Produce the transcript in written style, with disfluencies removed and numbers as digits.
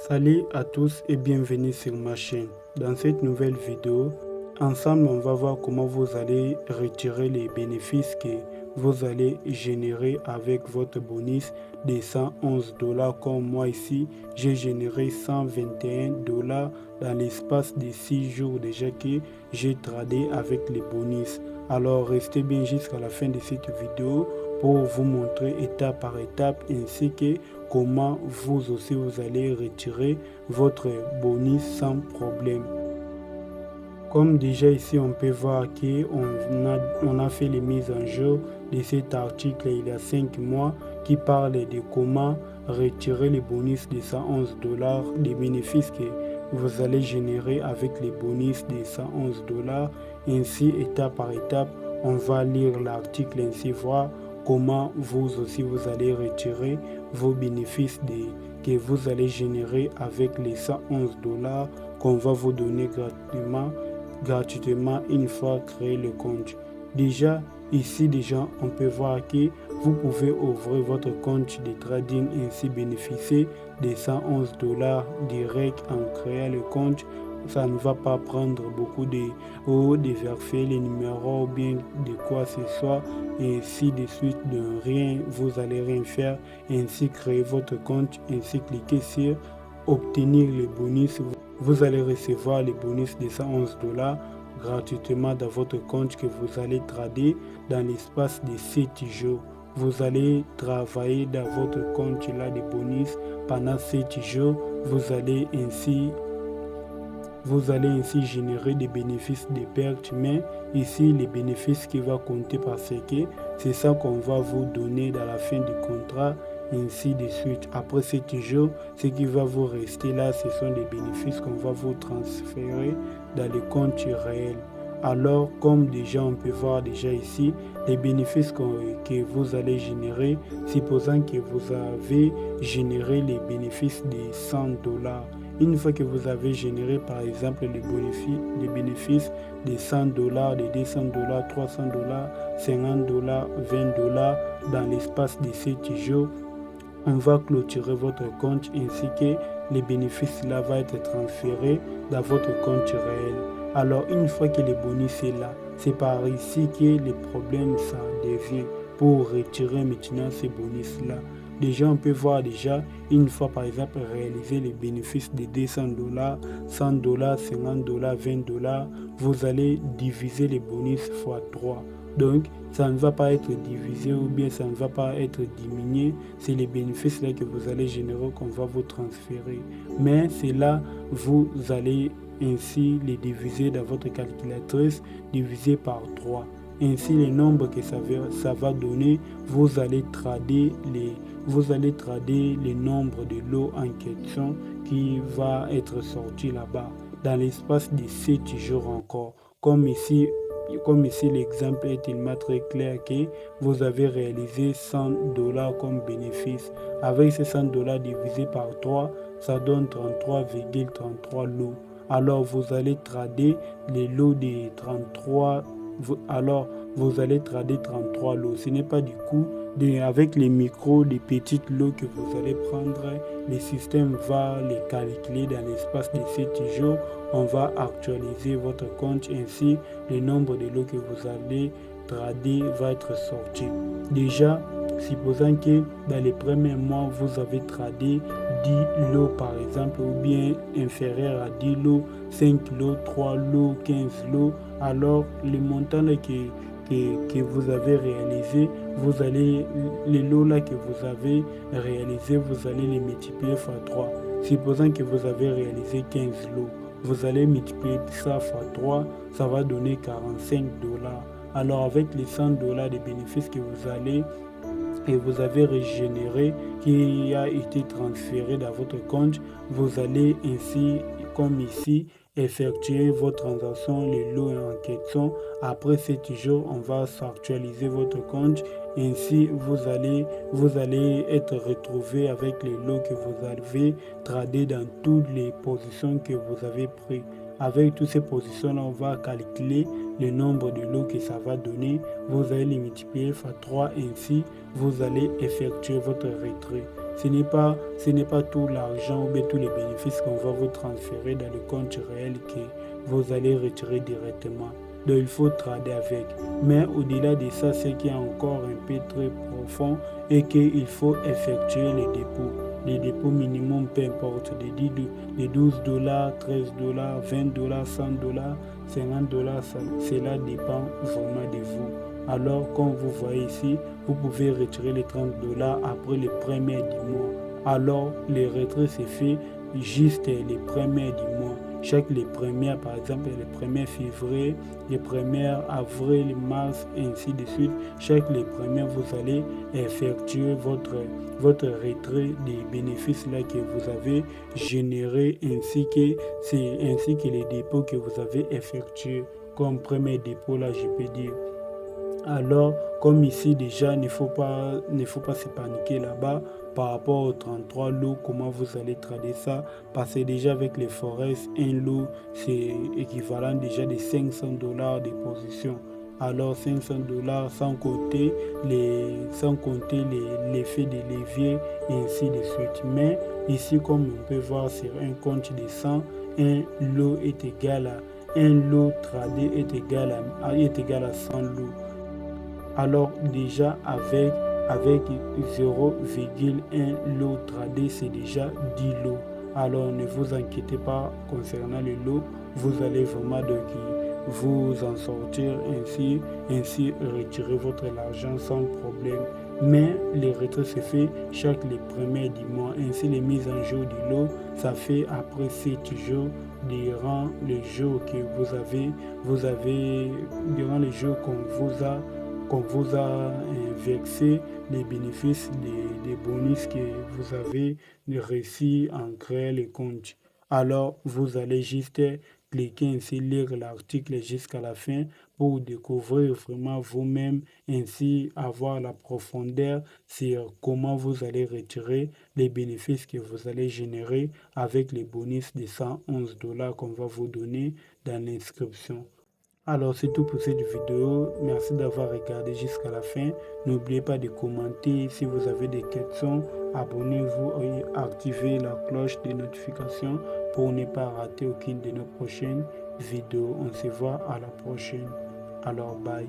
Salut à tous et bienvenue sur ma chaîne. Dans cette nouvelle vidéo, ensemble on va voir comment vous allez retirer les bénéfices que vous allez générer avec votre bonus de 111 dollars. Comme moi ici, j'ai généré 121 dollars dans l'espace de 6 jours déjà que j'ai tradé avec les bonus. Alors restez bien jusqu'à la fin de cette vidéo pour vous montrer étape par étape ainsi que comment vous aussi vous allez retirer votre bonus sans problème. Comme déjà ici on peut voir qu'on a fait les mises en jeu de cet article il y a 5 mois qui parle de comment retirer les bonus de 111 dollars, des bénéfices que vous allez générer avec les bonus de 111 dollars. Ainsi étape par étape on va lire l'article ainsi voir comment vous aussi vous allez retirer vos bénéfices que vous allez générer avec les 111 dollars qu'on va vous donner gratuitement une fois créé le compte. Déjà ici on peut voir que vous pouvez ouvrir votre compte de trading et ainsi bénéficier des 111 dollars direct en créant le compte. Ça ne va pas prendre beaucoup de vérifier les numéros ou bien de quoi ce soit et ainsi de suite de rien, vous allez rien faire, ainsi créer votre compte, ainsi cliquer sur obtenir les bonus. Vous allez recevoir les bonus de 111 dollars gratuitement dans votre compte que vous allez trader dans l'espace de 7 jours. Vous allez travailler dans votre compte là de bonus pendant 7 jours. Vous allez ainsi générer des bénéfices de pertes, mais ici les bénéfices qui vont compter parce que c'est ça qu'on va vous donner dans la fin du contrat, ainsi de suite. Après 7 jours, ce qui va vous rester là, ce sont des bénéfices qu'on va vous transférer dans le compte réel. Alors, comme déjà on peut voir déjà ici, les bénéfices que vous allez générer, supposant que vous avez généré les bénéfices de 100 dollars. Une fois que vous avez généré par exemple les bénéfices de 100 dollars, de 200 dollars, 300 dollars, 50 dollars, 20 dollars dans l'espace de 7 jours, on va clôturer votre compte ainsi que les bénéfices là vont être transférés dans votre compte réel. Alors une fois que le bonus est là, c'est par ici que les problèmes ça devient pour retirer maintenant ces bonus là. Déjà on peut voir déjà une fois par exemple réaliser les bénéfices de 200 dollars, 100 dollars, 50 dollars, 20 dollars, vous allez diviser les bonus fois 3. Donc ça ne va pas être divisé ou bien ça ne va pas être diminué, c'est les bénéfices là que vous allez générer qu'on va vous transférer. Mais c'est là vous allez ainsi les diviser dans votre calculatrice, divisé par 3. Ainsi le nombre que ça va donner, vous allez trader le nombre de lots en question qui va être sorti là-bas dans l'espace de 7 jours encore. Comme ici l'exemple est tellement très clair que vous avez réalisé 100 dollars comme bénéfice. Avec ces 100 dollars divisé par 3, ça donne 33,33 lots. Alors vous allez trader les lots de 33. Alors vous allez trader 33 lots. Ce n'est pas du coup avec les micros, les petites lots que vous allez prendre, le système va les calculer dans l'espace de 7 jours. On va actualiser votre compte, ainsi le nombre de lots que vous allez trader va être sorti. Déjà, supposons que dans les premiers mois, vous avez tradé 10 lots par exemple, ou bien inférieur à 10 lots, 5 lots, 3 lots, 15 lots, alors le montant que vous avez réalisé, les lots là que vous avez réalisé, vous allez les multiplier par 3. Supposons que vous avez réalisé 15 lots, vous allez multiplier ça par 3, ça va donner 45 dollars. Alors avec les 100 dollars de bénéfices que vous avez régénéré, qui a été transféré dans votre compte, vous allez ainsi, comme ici, effectuer vos transactions, les lots en question. Après 7 jours, on va actualiser votre compte. Ainsi, vous allez être retrouvé avec les lots que vous avez tradés dans toutes les positions que vous avez prises. Avec toutes ces positions-là, on va calculer le nombre de lots que ça va donner, vous allez les multiplier par 3, ainsi vous allez effectuer votre retrait. Ce n'est pas tout l'argent ou bien tous les bénéfices qu'on va vous transférer dans le compte réel que vous allez retirer directement. Donc il faut trader avec. Mais au-delà de ça, c'est qu'il y a encore un peu très profond et qu'il faut effectuer les dépôts. Les dépôts minimum, peu importe, de 12 dollars, 13 dollars, 20 dollars, 100 dollars, 50 dollars, cela dépend vraiment de vous. Alors, comme vous voyez ici, vous pouvez retirer les 30 dollars après les premiers du mois. Alors, les retraits se fait juste les premiers du mois. Chaque les premières, par exemple, les 1er février, les 1er avril, mars, ainsi de suite. Chaque les premiers, vous allez effectuer votre retrait des bénéfices là que vous avez générés ainsi que les dépôts que vous avez effectués comme premier dépôt là, je peux dire. Alors, comme ici déjà, il ne faut pas se paniquer là-bas par rapport aux 33 lots, comment vous allez trader ça. Parce que déjà avec les forex, un lot, c'est équivalent déjà de 500 dollars de position. Alors 500 dollars sans compter l'effet de levier et ainsi de suite. Mais ici, comme on peut voir sur un compte de 100, un lot est égal à un lot tradé est égal à 100 lots. Alors déjà avec 0,1 lot tradé, c'est déjà 10 lots. Alors ne vous inquiétez pas concernant les lots, vous allez vraiment vous en sortir ainsi retirer votre argent sans problème. Mais les retraits se fait chaque les premiers du mois. Ainsi les mises en jour du lot, ça fait après 7 jours durant les jours que vous avez durant les jours qu'on vous a versé les bénéfices des bonus que vous avez reçus en créant le compte. Alors, vous allez juste cliquer ainsi, lire l'article jusqu'à la fin pour découvrir vraiment vous-même, ainsi avoir la profondeur sur comment vous allez retirer les bénéfices que vous allez générer avec les bonus de 111 dollars qu'on va vous donner dans l'inscription. Alors c'est tout pour cette vidéo. Merci d'avoir regardé jusqu'à la fin. N'oubliez pas de commenter. Si vous avez des questions, abonnez-vous et activez la cloche de notification pour ne pas rater aucune de nos prochaines vidéos. On se voit à la prochaine. Alors bye.